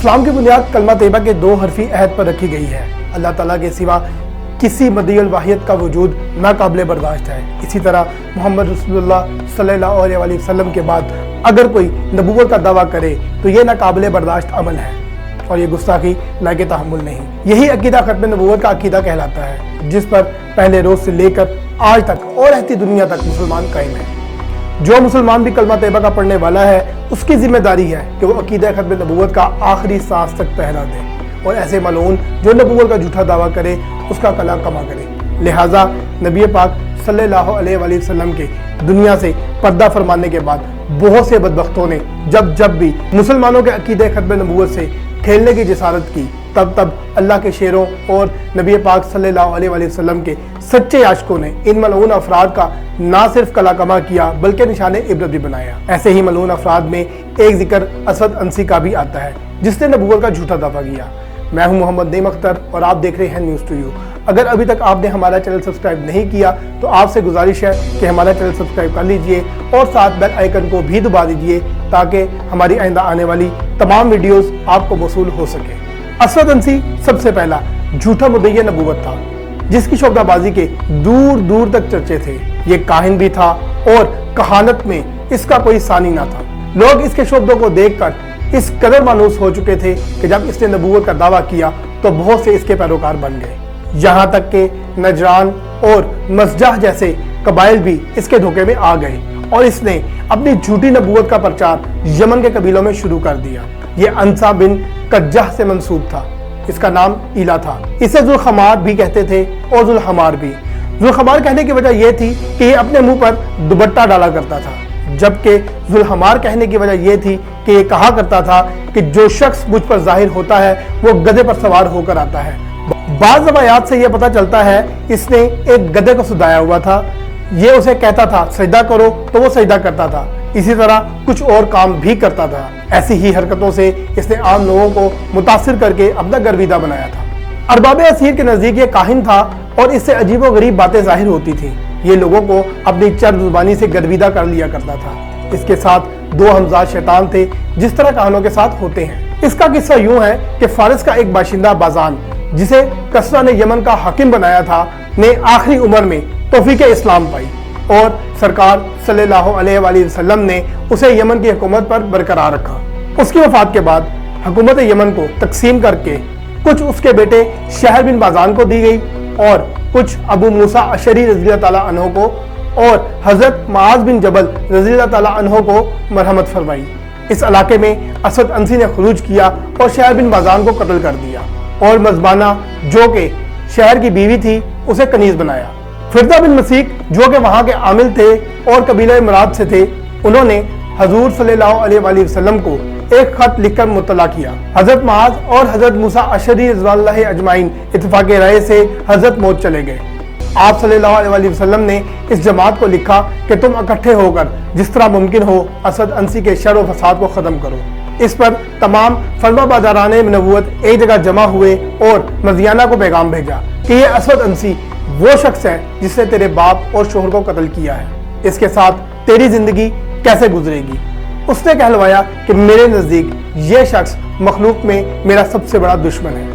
اسلام کی بنیاد کلمہ طیبہ کے 2 حرفی عہد پر رکھی گئی ہے۔ اللہ تعالیٰ کے سوا کسی مدعی الواحد کا وجود ناقابل برداشت ہے۔ اسی طرح محمد رسول اللہ صلی اللہ علیہ وسلم کے بعد اگر کوئی نبوت کا دعویٰ کرے تو یہ ناقابل برداشت عمل ہے اور یہ گستاخی لائق تحمل نہیں۔ یہی عقیدہ ختم نبوت کا عقیدہ کہلاتا ہے، جس پر پہلے روز سے لے کر آج تک اور رہتی دنیا تک مسلمان قائم ہیں۔ جو مسلمان بھی کلمہ طیبہ کا پڑھنے والا ہے، اس کی ذمہ داری ہے کہ وہ عقیدہ ختم نبوت کا آخری سانس تک پہرا دے اور ایسے ملعون جو نبوت کا جھوٹا دعویٰ کرے اس کا کلام کما کرے۔ لہٰذا نبی پاک صلی اللہ علیہ وسلم کے دنیا سے پردہ فرمانے کے بعد بہت سے بدبختوں نے جب بھی مسلمانوں کے عقیدہ ختم نبوت سے کھیلنے کی جسارت کی، تب اللہ کے شیروں اور نبی پاک صلی اللہ علیہ وسلم کے سچے عاشقوں نے ان ملعون افراد کا نہ صرف کلا کما کیا بلکہ نشان عبرت بھی بنایا۔ ایسے ہی ملعون افراد میں ایک ذکر اسود انسی کا بھی آتا ہے، جس نے نبوت کا جھوٹا دعویٰ کیا۔ میں ہوں محمد نعیم اختر اور آپ دیکھ رہے ہیں نیوز ٹو یو۔ اگر ابھی تک آپ نے ہمارا چینل سبسکرائب نہیں کیا تو آپ سے گزارش ہے کہ ہمارا چینل سبسکرائب کر لیجئے اور ساتھ بیل آئیکن کو بھی دبا دیجئے تاکہ ہماری آئندہ آنے والی تمام ویڈیوز آپ کو موصول ہو سکے۔ اسود انسی سب سے پہلا جھوٹا مدعی نبوت تھا، جس کی شعبدہ بازی کے دور دور تک چرچے تھے۔ یہ کاہن بھی تھا اور کہانت میں اس کا کوئی ثانی نہ تھا۔ لوگ اس کے شعبدوں کو دیکھ کر اس قدر مانوس ہو چکے تھے کہ جب اس نے نبوت کا دعویٰ کیا تو بہت سے اس کے پیروکار بن گئے، یہاں تک کہ نجران اور مسجہ جیسے قبائل بھی اس کے دھوکے میں آ گئے اور اس نے اپنی جھوٹی نبوت کا پرچار یمن کے قبیلوں میں شروع کر دیا۔ یہ انسا بن کجہ سے منسوب تھا، اس کا نام ایلا تھا۔ اسے ذوالخمار بھی کہتے تھے اور ذوالحمار بھی۔ ذوالخمار کہنے کی وجہ یہ تھی کہ یہ اپنے منہ پر دوپٹہ ڈالا کرتا تھا، جبکہ ذوالحمار کہنے کی وجہ یہ تھی کہ یہ کہا کرتا تھا کہ جو شخص مجھ پر ظاہر ہوتا ہے وہ گدھے پر سوار ہو کر آتا ہے۔ بعض روایات سے یہ پتہ چلتا ہے اس نے ایک گدھے کو سدایا ہوا تھا، یہ اسے کہتا تھا سجدہ کرو تو وہ سجدہ کرتا تھا، اسی طرح کچھ اور کام بھی کرتا تھا۔ ایسی ہی حرکتوں سے اس نے عام لوگوں کو متاثر کر کے اپنا گرویدہ بنایا تھا۔ ارباب اسیر کے نزدیک یہ کاہن تھا اور اس سے عجیب و غریب باتیں ظاہر ہوتی تھیں۔ یہ لوگوں کو اپنی چرب زبانی سے گرویدہ کر لیا کرتا تھا۔ اس کے ساتھ 2 ہمزاد شیطان تھے، جس طرح کاہنوں کے ساتھ ہوتے ہیں۔ اس کا قصہ یوں ہے کہ فارس کا ایک باشندہ بازان، جسے کسرا نے یمن کا حاکم بنایا تھا، نے آخری عمر میں توفیق اسلام پائی اور سرکار صلی اللہ علیہ وسلم نے اسے یمن کی حکومت پر برقرار رکھا۔ اس کی وفات کے بعد حکومت یمن کو تقسیم کر کے کچھ اس کے بیٹے شہر بن بازان کو دی گئی اور کچھ ابو موسیٰ اشعری رضی اللہ تعالیٰ عنہ کو اور حضرت معاذ بن جبل رضی اللہ تعالیٰ عنہ کو مرحمت فرمائی۔ اس علاقے میں اسود انسی نے خروج کیا اور شہر بن بازان کو قتل کر دیا اور مزبانہ جو کہ شہر کی بیوی تھی اسے کنیز بنایا۔ فردہ بن مسیق جو کہ وہاں کے عامل تھے اور قبیلہ مراد سے تھے، انہوں نے حضور صلی اللہ علیہ وسلم کو ایک خط لکھ کر مطلع کیا۔ حضرت معاذ اور حضرت موسیٰ اشعری رضوان اللہ اجمعین اتفاق رائے سے حضرت موت چلے گئے۔ آپ صلی اللہ علیہ وسلم نے اس جماعت کو لکھا کہ تم اکٹھے ہو کر جس طرح ممکن ہو اسود انسی کے شر و فساد کو ختم کرو۔ اس پر تمام فرما برداران نبوت ایک جگہ جمع ہوئے اور مزیانہ کو پیغام بھیجا کہ یہ اسود انسی وہ شخص ہے جس نے تیرے باپ اور شوہر کو قتل کیا ہے، اس کے ساتھ تیری زندگی کیسے گزرے گی؟ اس نے کہلوایا کہ میرے نزدیک یہ شخص مخلوق میں میرا سب سے بڑا دشمن ہے۔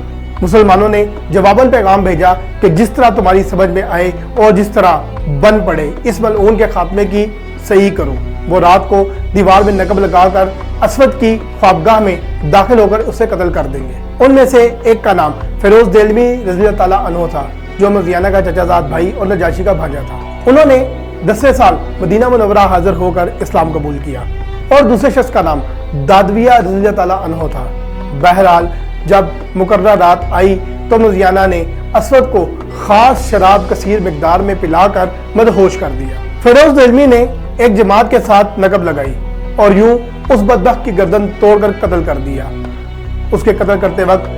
مسلمانوں نے جواباً پیغام بھیجا کہ جس طرح تمہاری سمجھ میں آئے اور جس طرح بن پڑے اس ملعون کے خاتمے کی صحیح کرو۔ وہ رات کو دیوار میں نقب لگا کر اسود کی خوابگاہ میں داخل ہو کر اسے قتل کر دیں گے۔ ان میں سے ایک کا نام فیروز دہلوی رضی اللہ تعالیٰ عنہ تھا، جو مزیانہ کا چچا زاد بھائی اور نجاشی کا بھانجا تھا۔ انہوں نے 10 سال مدینہ منورہ حاضر ہو کر اسلام قبول کیا۔ اور دوسرے شخص کا نام دادویہ رضی اللہ تعالیٰ عنہ تھا۔ بہرحال جب مقررہ رات آئی تو مزیانہ نے اسود کو خاص شراب کثیر مقدار میں پلا کر مدہوش کر دیا۔ فیروز دہلوی نے ایک جماعت کے ساتھ نقب لگائی اور یوں اس بدبخت کی گردن توڑ کر قتل کر دیا۔ اس کے قتل کرتے وقت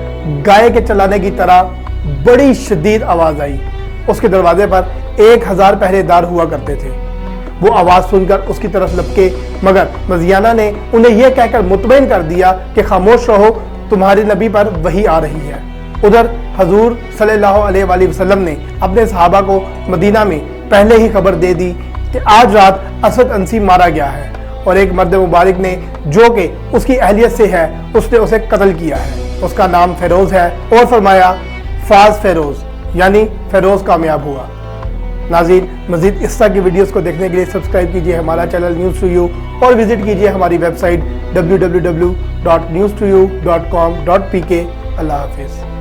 گائے کے چلانے کی طرح بڑی شدید آواز آئی۔ اس کے دروازے پر 1000 پہرے دار ہوا کرتے تھے۔ وہ آواز سن کر اس کی طرف لپکے، مگر مزیانہ نے انہیں یہ کہہ کر مطمئن کر دیا کہ خاموش رہو، تمہارے نبی پر وحی آ رہی ہے۔ ادھر حضور صلی اللہ علیہ وسلم نے اپنے صحابہ کو مدینہ میں پہلے ہی خبر دے دی کہ آج رات اسود انسی مارا گیا ہے اور ایک مرد مبارک نے جو کہ اس کی اہلیت سے ہے اس نے اسے قتل کیا ہے۔ اس کا نام فیروز ہے اور فرمایا فاز فیروز یعنی فیروز کامیاب ہوا۔ ناظرین مزید اس طرح کی ویڈیوز کو دیکھنے کے لیے سبسکرائب کیجئے ہمارا چینل نیوز ٹو یو اور وزٹ کیجئے ہماری ویب سائٹ www.news2u.com.pk۔ اللہ حافظ۔